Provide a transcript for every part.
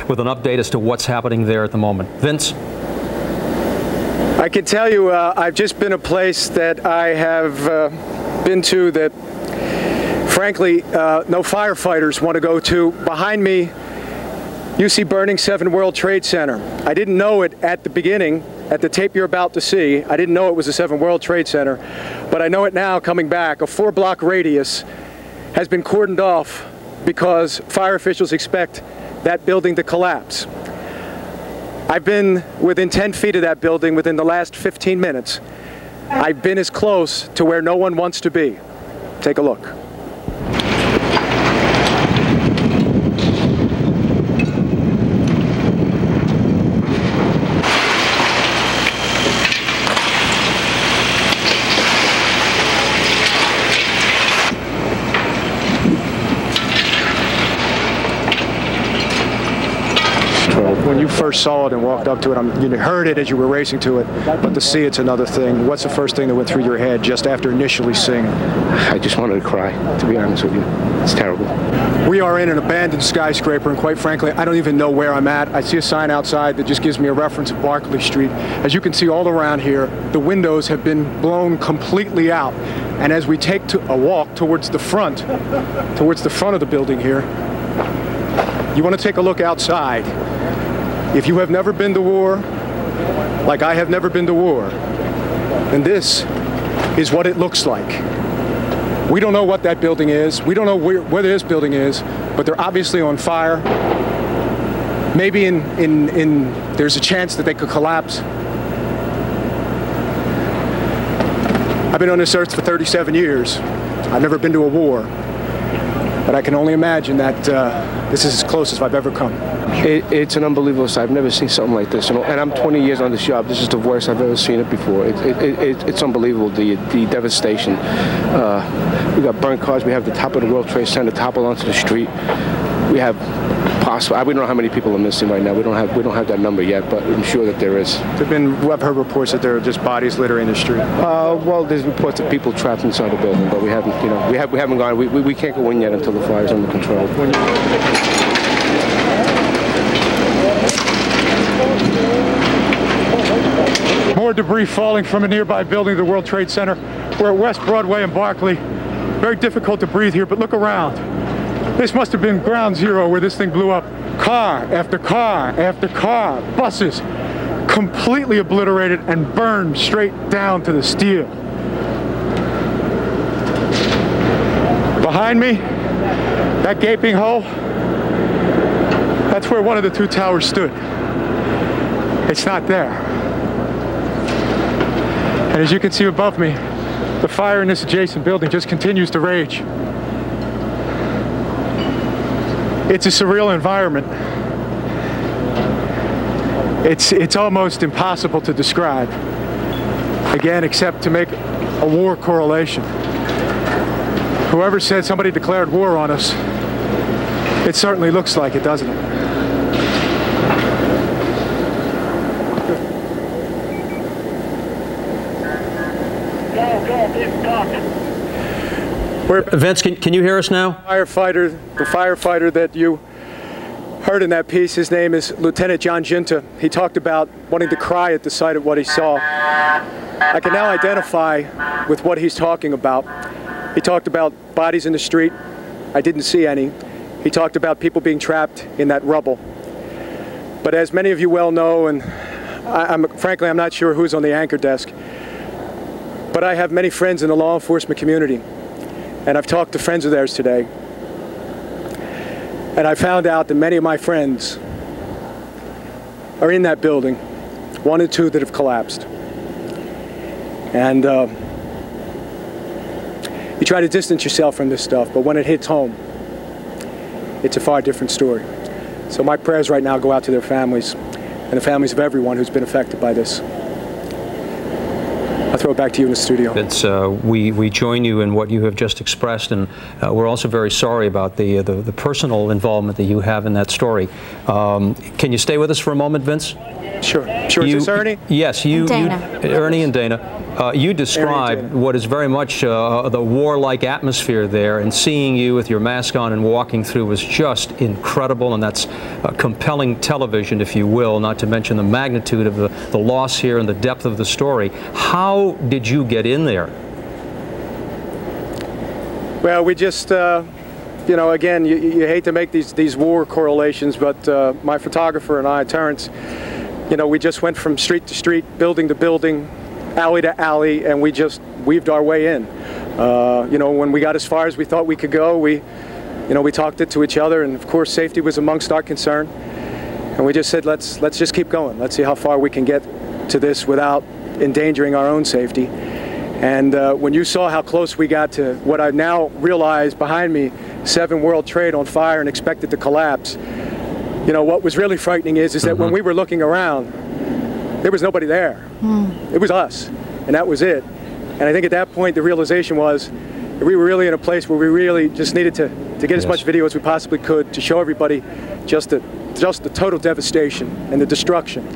with an update as to what's happening there at the moment. Vince? I can tell you I've just been a place that I have been to that, frankly, no firefighters want to go to. Behind me, you see burning 7 World Trade Center. I didn't know it at the beginning, at the tape you're about to see. I didn't know it was a 7 World Trade Center, but I know it now coming back. A 4-block radius has been cordoned off because fire officials expect that building to collapse. I've been within 10 feet of that building within the last 15 minutes. I've been as close to where no one wants to be. Take a look. When you first saw it and walked up to it, you heard it as you were racing to it, but to see it's another thing. What's the first thing that went through your head just after initially seeing it? I just wanted to cry, to be honest with you. It's terrible. We are in an abandoned skyscraper, and quite frankly, I don't even know where I'm at. I see a sign outside that just gives me a reference of Barclay Street. As you can see all around here, the windows have been blown completely out. And as we take a walk towards the front of the building here, you want to take a look outside. If you have never been to war, like I have never been to war, then this is what it looks like. We don't know what that building is. We don't know where this building is, but they're obviously on fire. Maybe there's a chance that they could collapse. I've been on this earth for 37 years. I've never been to a war, but I can only imagine that this is as close as I've ever come. It's an unbelievable sight. I've never seen something like this, and I'm 20 years on this job. This is the worst I've ever seen it before. It's unbelievable, the devastation. We got burnt cars. We have the top of the World Trade Center toppled onto the street. We have we don't know how many people are missing right now. We don't have that number yet, but I'm sure that there is. I've heard reports that there are just bodies littering the street. Well, there's reports of people trapped inside the building, but we haven't, we haven't gone. We can't go in yet until the fire's under control. More debris falling from a nearby building, the World Trade Center. We're at West Broadway in Barclay. Very difficult to breathe here, but look around. This must have been ground zero where this thing blew up. Car after car after car, buses, completely obliterated and burned straight down to the steel. Behind me, that gaping hole, that's where one of the 2 towers stood. It's not there. And as you can see above me, the fire in this adjacent building just continues to rage. It's a surreal environment. It's almost impossible to describe, again, except to make a war correlation. Whoever said somebody declared war on us, it certainly looks like it, doesn't it? Vince, can you hear us now? The firefighter that you heard in that piece, his name is Lieutenant John Ginta. He talked about wanting to cry at the sight of what he saw. I can now identify with what he's talking about. He talked about bodies in the street. I didn't see any. He talked about people being trapped in that rubble. But as many of you well know, and frankly, I'm not sure who's on the anchor desk, but I have many friends in the law enforcement community. And I've talked to friends of theirs today. And I found out that many of my friends are in that building, 1 and 2 that have collapsed. And you try to distance yourself from this stuff, but when it hits home, it's a far different story. So my prayers right now go out to their families and the families of everyone who's been affected by this. throw it back to you in the studio. Vince, we join you in what you have just expressed, and we're also very sorry about the personal involvement that you have in that story. Can you stay with us for a moment, Vince? Sure. Sure. Is this Ernie? Yes, Ernie and Dana. You described what is very much the warlike atmosphere there, and seeing you with your mask on and walking through was just incredible, and that's compelling television, if you will, not to mention the magnitude of the loss here and the depth of the story. How did you get in there? Well, we just, you know, again, you hate to make these war correlations, but my photographer and I, Terrence, you know, we just went from street to street, building to building, alley to alley, and we just weaved our way in. You know, when we got as far as we thought we could go, we talked it to each other, and of course safety was amongst our concern. And we just said, let's just keep going. Let's see how far we can get to this without endangering our own safety. And when you saw how close we got to what I now realize behind me, 7 World Trade on fire and expected to collapse, you know, what was really frightening is that when we were looking around, there was nobody there. It was us, and that was it. And I think at that point the realization was that we were really in a place where we really just needed to get as much video as we possibly could to show everybody just the total devastation and the destruction,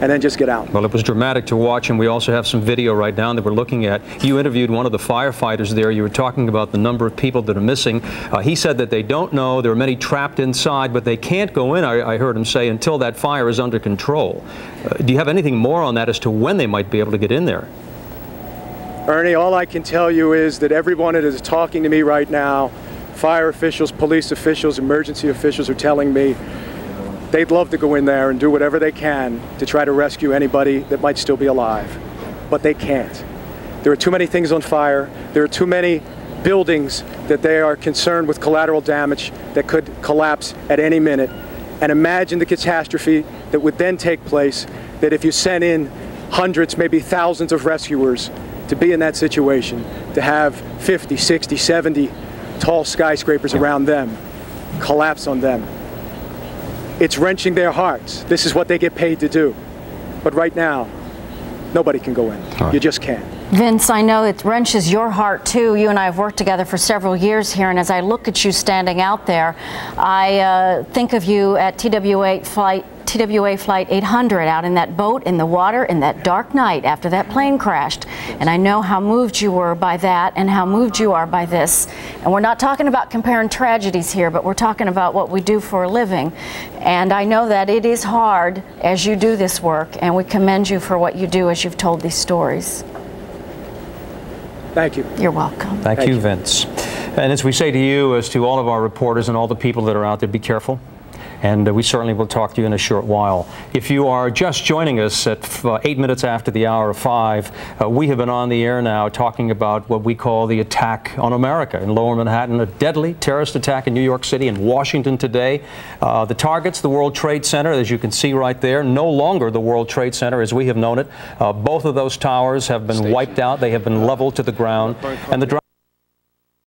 and then just get out. Well, it was dramatic to watch, and we also have some video right now that we're looking at. You interviewed one of the firefighters there. You were talking about the number of people that are missing. He said that they don't know. There are many trapped inside, but they can't go in, I heard him say, until that fire is under control. Do you have anything more on that as to when they might be able to get in there? Ernie, all I can tell you is that everyone that is talking to me right now, fire officials, police officials, emergency officials, are telling me they'd love to go in there and do whatever they can to try to rescue anybody that might still be alive, but they can't. There are too many things on fire. There are too many buildings that they are concerned with collateral damage that could collapse at any minute. And imagine the catastrophe that would then take place, that if you sent in hundreds, maybe thousands of rescuers to be in that situation, to have 50, 60, 70 tall skyscrapers around them collapse on them. It's wrenching their hearts. This is what they get paid to do. But right now, nobody can go in. You just can't. Vince, I know it wrenches your heart too. You and I have worked together for several years here, and as I look at you standing out there, I think of you at TWA Flight 800 out in that boat in the water in that dark night after that plane crashed. And I know how moved you were by that and how moved you are by this. And we're not talking about comparing tragedies here, but we're talking about what we do for a living. And I know that it is hard as you do this work, and we commend you for what you do as you've told these stories. Thank you. You're welcome. Thank you, Vince. And as we say to you, as to all of our reporters and all the people that are out there, be careful. And we certainly will talk to you in a short while. If you are just joining us at 8 minutes after the hour of 5, we have been on the air now talking about what we call the attack on America in Lower Manhattan, a deadly terrorist attack in New York City and Washington today. The targets, the World Trade Center, as you can see right there, no longer the World Trade Center as we have known it. Both of those towers have been wiped out. They have been leveled to the ground. And the